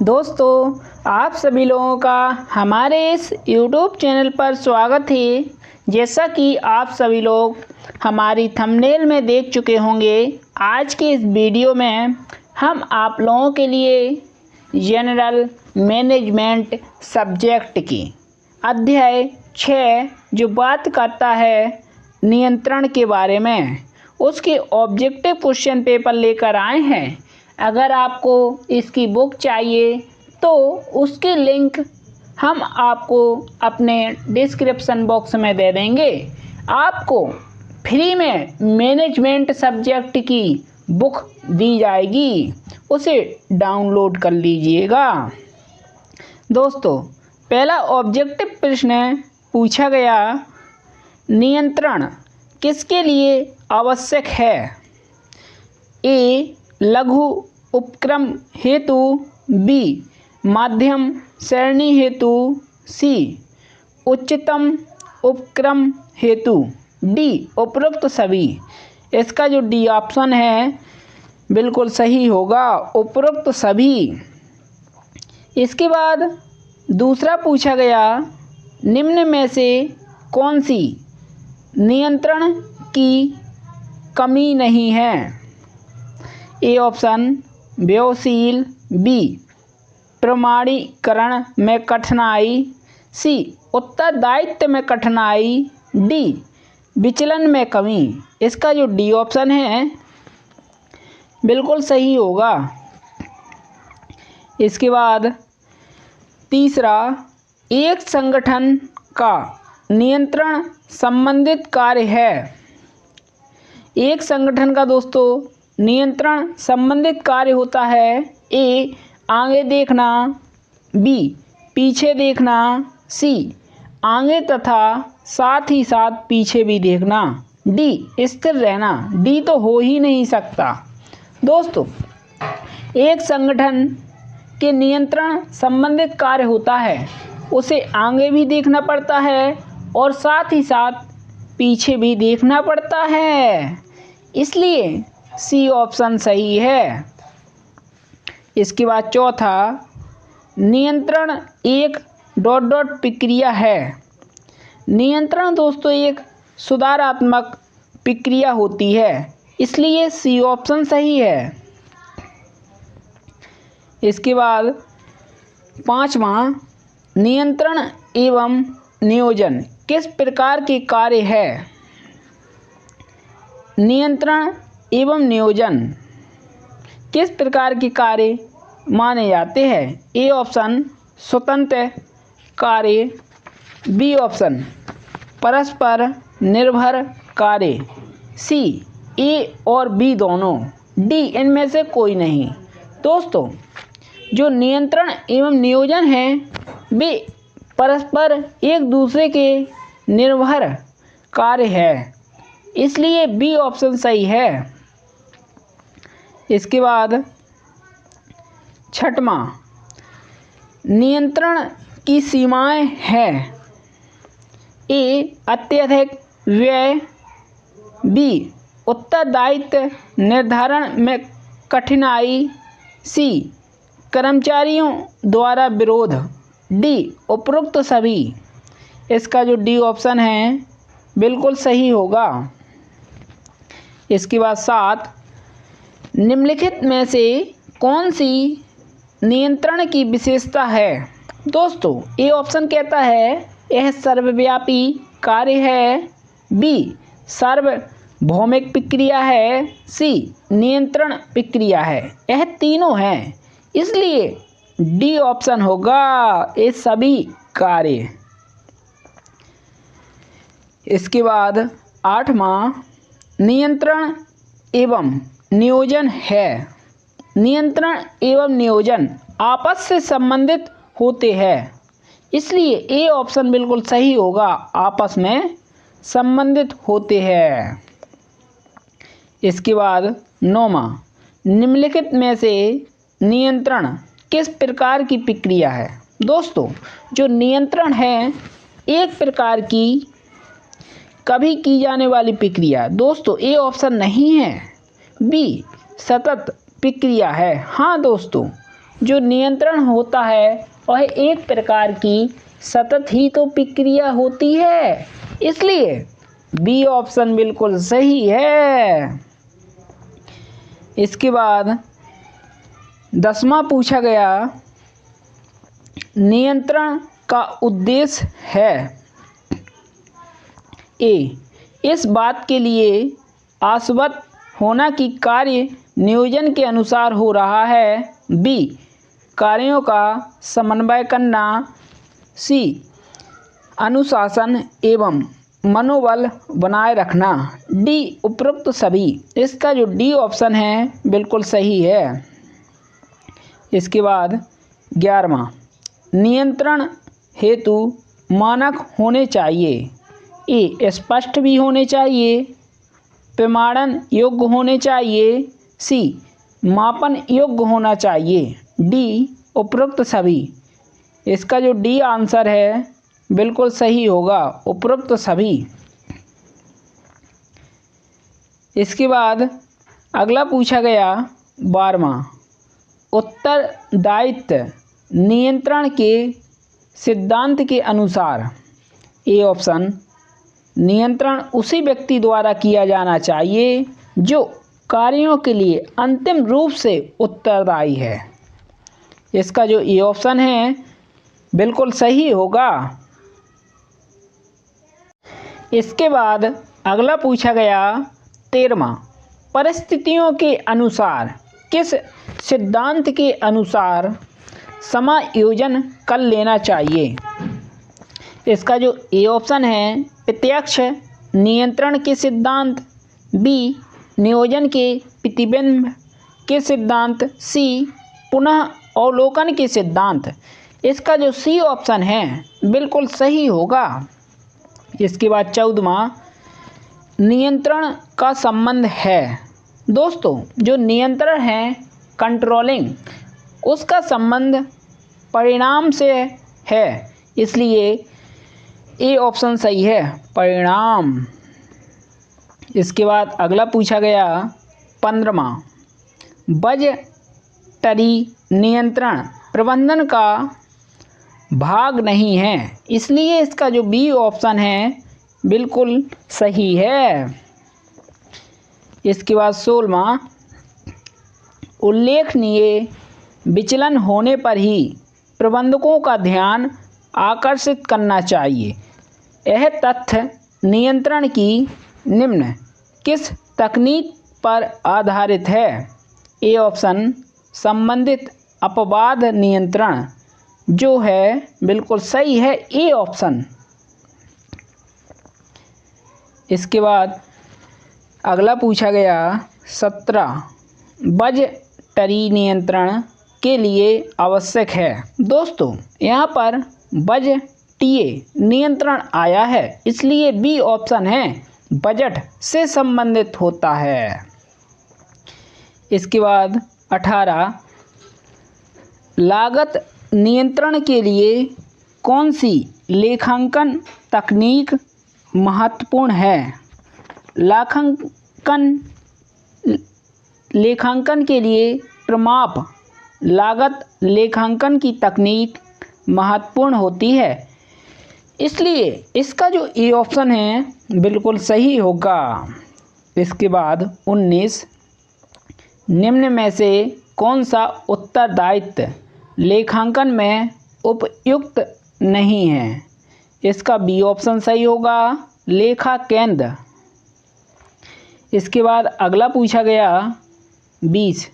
दोस्तों, आप सभी लोगों का हमारे इस YouTube चैनल पर स्वागत है। जैसा कि आप सभी लोग हमारी थंबनेल में देख चुके होंगे, आज के इस वीडियो में हम आप लोगों के लिए जनरल मैनेजमेंट सब्जेक्ट की अध्याय 6 जो बात करता है नियंत्रण के बारे में, उसके ऑब्जेक्टिव क्वेश्चन पेपर लेकर आए हैं। अगर आपको इसकी बुक चाहिए तो उसकी लिंक हम आपको अपने डिस्क्रिप्शन बॉक्स में दे देंगे। आपको फ्री में मैनेजमेंट सब्जेक्ट की बुक दी जाएगी, उसे डाउनलोड कर लीजिएगा। दोस्तों, पहला ऑब्जेक्टिव प्रश्न पूछा गया, नियंत्रण किसके लिए आवश्यक है? ए लघु उपक्रम हेतु, बी मध्यम श्रेणी हेतु, सी उच्चतम उपक्रम हेतु, डी उपरोक्त सभी। इसका जो डी ऑप्शन है बिल्कुल सही होगा, उपरोक्त सभी। इसके बाद दूसरा पूछा गया, निम्न में से कौन सी नियंत्रण की कमी नहीं है? ए ऑप्शन व्यवशील, बी प्रमाणीकरण में कठिनाई, सी उत्तरदायित्व में कठिनाई, डी विचलन में कमी। इसका जो डी ऑप्शन है बिल्कुल सही होगा। इसके बाद तीसरा, एक संगठन का नियंत्रण संबंधित कार्य है। एक संगठन का दोस्तों नियंत्रण संबंधित कार्य होता है, ए आगे देखना, बी पीछे देखना, सी आगे तथा साथ ही साथ पीछे भी देखना, डी स्थिर रहना। डी तो हो ही नहीं सकता। दोस्तों, एक संगठन के नियंत्रण संबंधित कार्य होता है, उसे आगे भी देखना पड़ता है और साथ ही साथ पीछे भी देखना पड़ता है, इसलिए सी ऑप्शन सही है। इसके बाद चौथा, नियंत्रण एक ... प्रक्रिया है। नियंत्रण दोस्तों एक सुधारात्मक प्रक्रिया होती है, इसलिए सी ऑप्शन सही है। इसके बाद पांचवा, नियंत्रण एवं नियोजन किस प्रकार के कार्य है? नियंत्रण एवं नियोजन किस प्रकार के कार्य माने जाते हैं? ए ऑप्शन स्वतंत्र कार्य, बी ऑप्शन परस्पर निर्भर कार्य, सी ए और बी दोनों, डी इनमें से कोई नहीं। दोस्तों, जो नियंत्रण एवं नियोजन है वे परस्पर एक दूसरे के निर्भर कार्य है, इसलिए बी ऑप्शन सही है। इसके बाद छठवां, नियंत्रण की सीमाएं हैं। ए अत्यधिक व्यय, बी उत्तरदायित्व निर्धारण में कठिनाई, सी कर्मचारियों द्वारा विरोध, डी उपरोक्त सभी। इसका जो डी ऑप्शन है बिल्कुल सही होगा। इसके बाद 7, निम्नलिखित में से कौन सी नियंत्रण की विशेषता है? दोस्तों, ए ऑप्शन कहता है यह सर्वव्यापी कार्य है, बी सार्वभौमिक प्रक्रिया है, सी नियंत्रण प्रक्रिया है। यह तीनों हैं, इसलिए डी ऑप्शन होगा, ये सभी कार्य। इसके बाद 8वां, नियंत्रण एवं नियोजन है। नियंत्रण एवं नियोजन आपस से संबंधित होते हैं, इसलिए ए ऑप्शन बिल्कुल सही होगा, आपस में संबंधित होते हैं। इसके बाद 9वां, निम्नलिखित में से नियंत्रण किस प्रकार की प्रक्रिया है? दोस्तों, जो नियंत्रण है एक प्रकार की कभी की जाने वाली प्रक्रिया। दोस्तों, ए ऑप्शन नहीं है, बी सतत प्रक्रिया है। हाँ दोस्तों, जो नियंत्रण होता है वह एक प्रकार की सतत ही तो प्रक्रिया होती है, इसलिए बी ऑप्शन बिल्कुल सही है। इसके बाद 10वां पूछा गया, नियंत्रण का उद्देश्य है ए, इस बात के लिए आश्वस्त होना कि कार्य नियोजन के अनुसार हो रहा है, बी, कार्यों का समन्वय करना, सी, अनुशासन एवं मनोबल बनाए रखना, डी, उपरोक्त सभी। इसका जो डी ऑप्शन है बिल्कुल सही है। इसके बाद 11वां, नियंत्रण हेतु मानक होने चाहिए, ए, स्पष्ट भी होने चाहिए, प्रमाणन योग्य होने चाहिए, सी, मापन योग्य होना चाहिए, डी, उपरोक्त सभी। इसका जो डी आंसर है बिल्कुल सही होगा, उपरोक्त सभी। इसके बाद अगला पूछा गया 12वां, उत्तरदायित्व नियंत्रण के सिद्धांत के अनुसार, ए ऑप्शन, नियंत्रण उसी व्यक्ति द्वारा किया जाना चाहिए जो कार्यों के लिए अंतिम रूप से उत्तरदायी है। इसका जो ए ऑप्शन है बिल्कुल सही होगा। इसके बाद अगला पूछा गया 13वां, परिस्थितियों के अनुसार किस सिद्धांत के अनुसार समायोजन कर लेना चाहिए। इसका जो ए ऑप्शन है प्रत्यक्ष नियंत्रण के सिद्धांत, बी, नियोजन के प्रतिबिंब के सिद्धांत, सी, पुनः अवलोकन के सिद्धांत। इसका जो सी ऑप्शन है बिल्कुल सही होगा। इसके बाद 14वां, नियंत्रण का संबंध है। दोस्तों, जो नियंत्रण है कंट्रोलिंग, उसका संबंध परिणाम से है, इसलिए ए ऑप्शन सही है, परिणाम। इसके बाद अगला पूछा गया 15वां, बजटरी नियंत्रण प्रबंधन का भाग नहीं है, इसलिए इसका जो बी ऑप्शन है बिल्कुल सही है। इसके बाद 16वां, उल्लेखनीय विचलन होने पर ही प्रबंधकों का ध्यान आकर्षित करना चाहिए। यह तथ्य नियंत्रण की निम्न किस तकनीक पर आधारित है। ए ऑप्शन, संबंधित अपवाद नियंत्रण, जो है बिल्कुल सही है, ए ऑप्शन। इसके बाद अगला पूछा गया 17, बजटरी नियंत्रण के लिए आवश्यक है। दोस्तों, यहाँ पर बजटीय नियंत्रण आया है, इसलिए बी ऑप्शन है, बजट से संबंधित होता है। इसके बाद 18, लागत नियंत्रण के लिए कौन सी लेखांकन तकनीक महत्वपूर्ण है। लेखांकन के लिए प्रमाप लागत लेखांकन की तकनीक महत्वपूर्ण होती है, इसलिए इसका जो ए ऑप्शन है बिल्कुल सही होगा। इसके बाद 19, निम्न में से कौन सा उत्तरदायित्व लेखांकन में उपयुक्त नहीं है। इसका बी ऑप्शन सही होगा, लेखा केंद्र। इसके बाद अगला पूछा गया 20,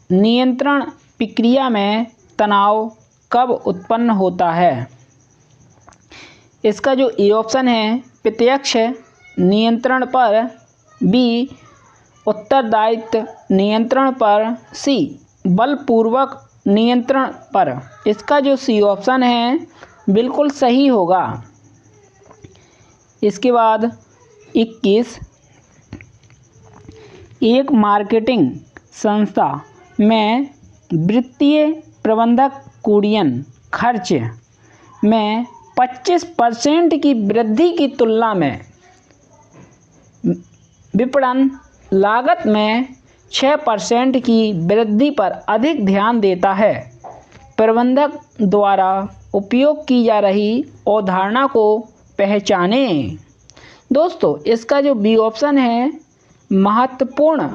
नियंत्रण प्रक्रिया में तनाव कब उत्पन्न होता है। इसका जो ए ऑप्शन है प्रत्यक्ष नियंत्रण पर, बी, उत्तरदायित्व नियंत्रण पर, सी, बलपूर्वक नियंत्रण पर। इसका जो सी ऑप्शन है बिल्कुल सही होगा। इसके बाद 21, एक मार्केटिंग संस्था में वित्तीय प्रबंधक कुरियन खर्च में 25% की वृद्धि की तुलना में विपणन लागत में 6% की वृद्धि पर अधिक ध्यान देता है। प्रबंधक द्वारा उपयोग की जा रही अवधारणा को पहचानें। दोस्तों, इसका जो बी ऑप्शन है महत्वपूर्ण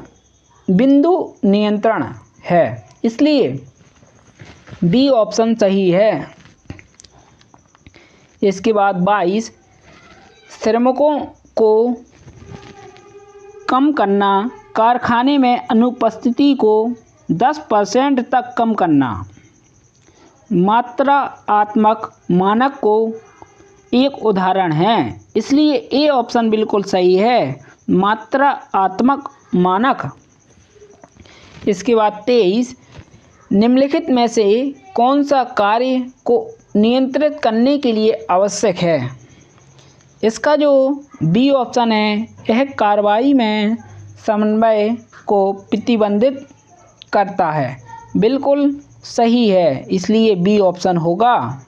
बिंदु नियंत्रण है, इसलिए बी ऑप्शन सही है। इसके बाद 22 श्रमिकों को कम करना, कारखाने में अनुपस्थिति को 10% तक कम करना। मात्रात्मक मानक को एक उदाहरण है, इसलिए ए ऑप्शन बिल्कुल सही है, मात्रात्मक मानक। इसके बाद 23 निम्नलिखित में से कौन सा कार्य को नियंत्रित करने के लिए आवश्यक है। इसका जो बी ऑप्शन है यह कार्रवाई में समन्वय को प्रतिबंधित करता है, बिल्कुल सही है, इसलिए बी ऑप्शन होगा।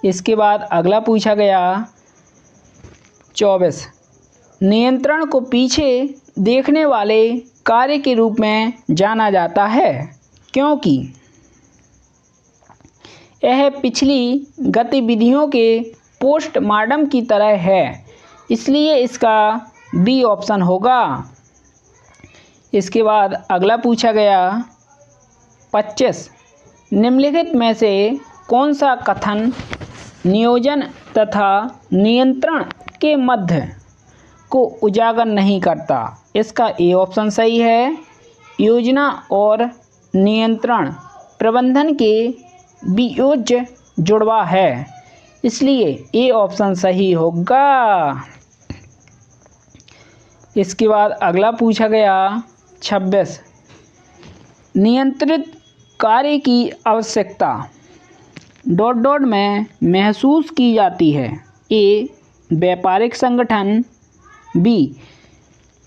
इसके बाद अगला पूछा गया 24 नियंत्रण को पीछे देखने वाले कार्य के रूप में जाना जाता है, क्योंकि यह पिछली गतिविधियों के पोस्टमार्टम की तरह है, इसलिए इसका बी ऑप्शन होगा। इसके बाद अगला पूछा गया 25 निम्नलिखित में से कौन सा कथन नियोजन तथा नियंत्रण के मध्य को उजागर नहीं करता। इसका ए ऑप्शन सही है, योजना और नियंत्रण प्रबंधन के बीच जुड़वा है, इसलिए ए ऑप्शन सही होगा। इसके बाद अगला पूछा गया 26 नियंत्रित कार्य की आवश्यकता में महसूस की जाती है। ए व्यापारिक संगठन, बी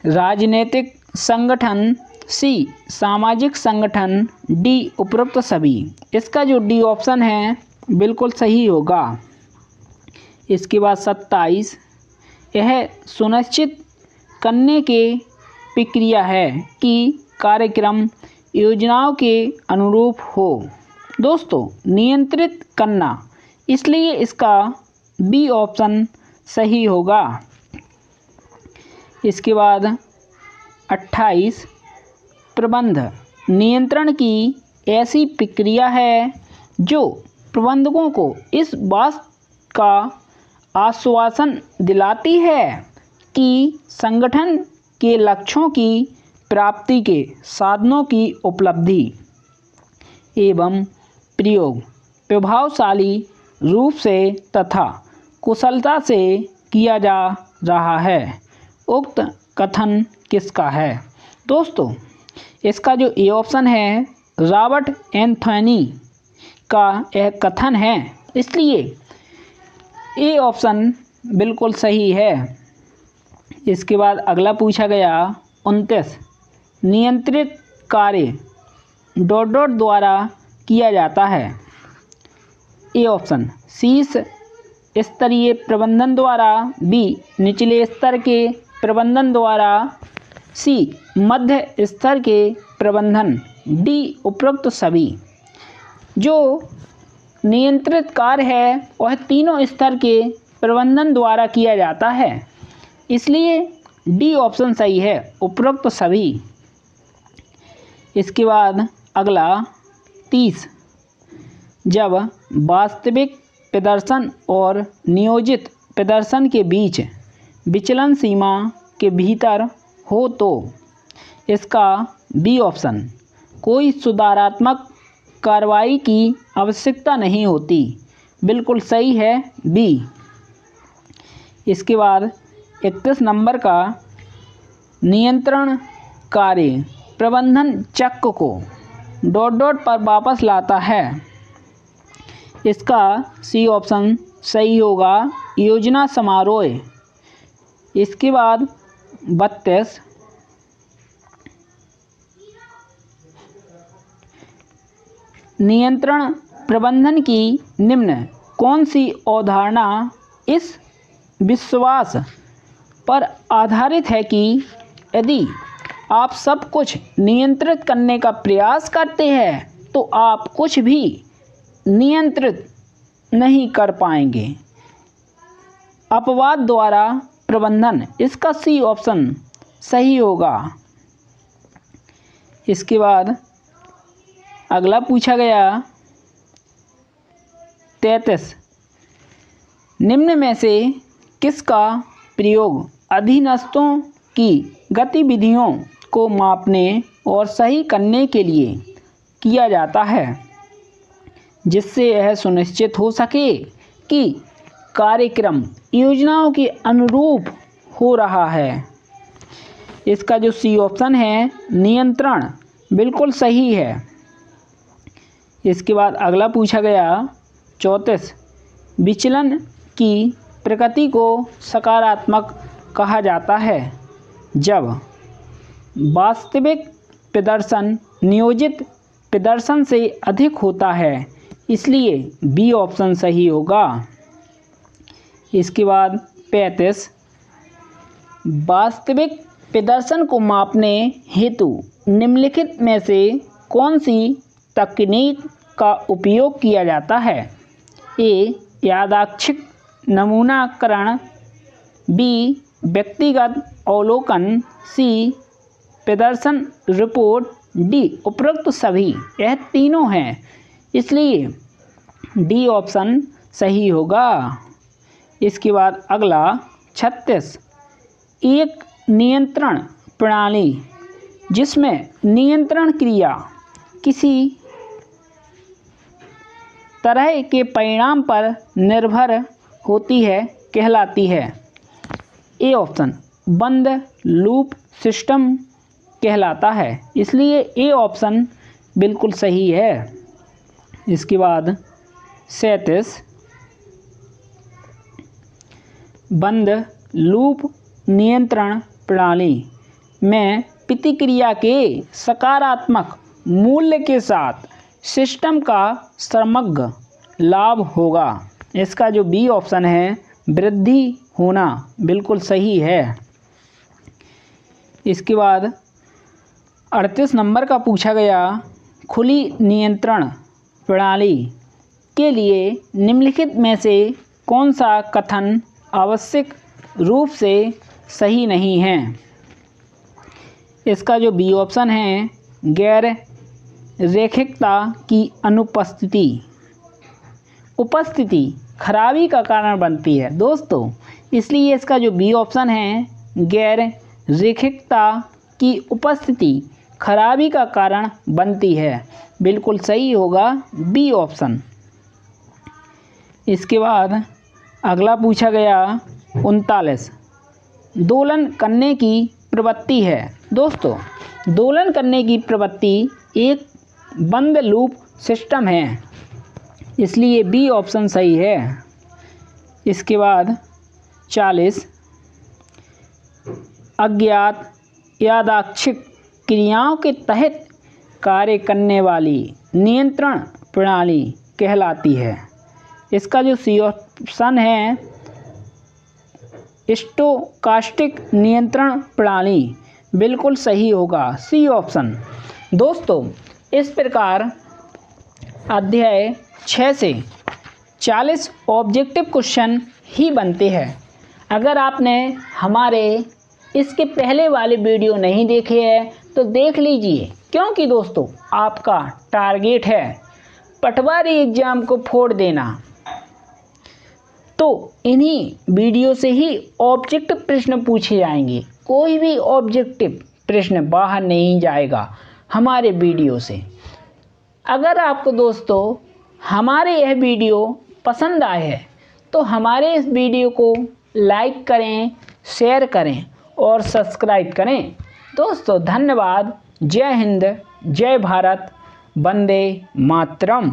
राजनीतिक संगठन, सी सामाजिक संगठन, डी उपरोक्त सभी। इसका जो डी ऑप्शन है बिल्कुल सही होगा। इसके बाद 27 यह सुनिश्चित करने के प्रक्रिया है कि कार्यक्रम योजनाओं के अनुरूप हो। दोस्तों, नियंत्रित करना, इसलिए इसका बी ऑप्शन सही होगा। इसके बाद 28 प्रबंध नियंत्रण की ऐसी प्रक्रिया है जो प्रबंधकों को इस बात का आश्वासन दिलाती है कि संगठन के लक्ष्यों की प्राप्ति के साधनों की उपलब्धि एवं प्रयोग प्रभावशाली रूप से तथा कुशलता से किया जा रहा है। उक्त कथन किसका है। दोस्तों, इसका जो ए ऑप्शन है रॉबर्ट एंथोनी का यह कथन है, इसलिए ए ऑप्शन बिल्कुल सही है। इसके बाद अगला पूछा गया 29 नियंत्रित कार्य द्वारा किया जाता है। ए ऑप्शन शीर्ष स्तरीय प्रबंधन द्वारा, बी निचले स्तर के प्रबंधन द्वारा, सी मध्य स्तर के प्रबंधन, डी उपरोक्त सभी। जो नियंत्रित कार्य है वह तीनों स्तर के प्रबंधन द्वारा किया जाता है, इसलिए डी ऑप्शन सही है, उपरोक्त सभी। इसके बाद अगला 30 जब वास्तविक प्रदर्शन और नियोजित प्रदर्शन के बीच विचलन सीमा के भीतर हो तो। इसका बी ऑप्शन कोई सुधारात्मक कार्रवाई की आवश्यकता नहीं होती, बिल्कुल सही है, बी। इसके बाद 31 नंबर का नियंत्रण कार्य प्रबंधन चक्र को पर वापस लाता है। इसका सी ऑप्शन सही होगा, योजना समारोह। इसके बाद 32 नियंत्रण प्रबंधन की निम्न कौन सी अवधारणा इस विश्वास पर आधारित है कि यदि आप सब कुछ नियंत्रित करने का प्रयास करते हैं तो आप कुछ भी नियंत्रित नहीं कर पाएंगे। अपवाद द्वारा प्रबंधन, इसका सी ऑप्शन सही होगा। इसके बाद अगला पूछा गया 33, निम्न में से किसका प्रयोग अधीनस्थों की गतिविधियों को मापने और सही करने के लिए किया जाता है, जिससे यह सुनिश्चित हो सके कि कार्यक्रम योजनाओं के अनुरूप हो रहा है। इसका जो सी ऑप्शन है नियंत्रण, बिल्कुल सही है। इसके बाद अगला पूछा गया 34, विचलन की प्रकृति को सकारात्मक कहा जाता है जब वास्तविक प्रदर्शन नियोजित प्रदर्शन से अधिक होता है, इसलिए बी ऑप्शन सही होगा। इसके बाद 35, वास्तविक प्रदर्शन को मापने हेतु निम्नलिखित में से कौन सी तकनीक का उपयोग किया जाता है? ए, यादृच्छिक नमूनाकरण, बी, व्यक्तिगत अवलोकन, सी, प्रदर्शन रिपोर्ट, डी, उपरोक्त सभी। यह तीनों हैं, इसलिए डी ऑप्शन सही होगा। इसके बाद अगला 36, एक नियंत्रण प्रणाली जिसमें नियंत्रण क्रिया किसी तरह के परिणाम पर निर्भर होती है कहलाती है। ए ऑप्शन बंद लूप सिस्टम कहलाता है, इसलिए ए ऑप्शन बिल्कुल सही है। इसके बाद 37, बंद लूप नियंत्रण प्रणाली में प्रतिक्रिया के सकारात्मक मूल्य के साथ सिस्टम का समग्र लाभ होगा। इसका जो बी ऑप्शन है वृद्धि होना, बिल्कुल सही है। इसके बाद 38 नंबर का पूछा गया खुली नियंत्रण प्रणाली के लिए निम्नलिखित में से कौन सा कथन आवश्यक रूप से सही नहीं है? इसका जो बी ऑप्शन है गैर रैखिकता की उपस्थिति खराबी का कारण बनती है दोस्तों, इसलिए इसका जो बी ऑप्शन है गैर रैखिकता की उपस्थिति खराबी का कारण बनती है, बिल्कुल सही होगा बी ऑप्शन। इसके बाद अगला पूछा गया 39, दोलन करने की प्रवृत्ति है। दोस्तों, दोलन करने की प्रवृत्ति एक बंद लूप सिस्टम है, इसलिए बी ऑप्शन सही है। इसके बाद 40, अज्ञात यादृच्छिक क्रियाओं के तहत कार्य करने वाली नियंत्रण प्रणाली कहलाती है। इसका जो सी ऑप्शन है स्टोकास्टिक नियंत्रण प्रणाली, बिल्कुल सही होगा सी ऑप्शन। दोस्तों, इस प्रकार अध्याय 6 से 40 ऑब्जेक्टिव क्वेश्चन ही बनते हैं। अगर आपने हमारे इसके पहले वाले वीडियो नहीं देखे हैं तो देख लीजिए, क्योंकि दोस्तों आपका टारगेट है पटवारी एग्जाम को फोड़ देना। तो इन्हीं वीडियो से ही ऑब्जेक्टिव प्रश्न पूछे जाएंगे, कोई भी ऑब्जेक्टिव प्रश्न बाहर नहीं जाएगा हमारे वीडियो से। अगर आपको दोस्तों हमारे यह वीडियो पसंद आए है तो हमारे इस वीडियो को लाइक करें, शेयर करें और सब्सक्राइब करें। दोस्तों धन्यवाद। जय हिंद, जय भारत, वंदे मातरम।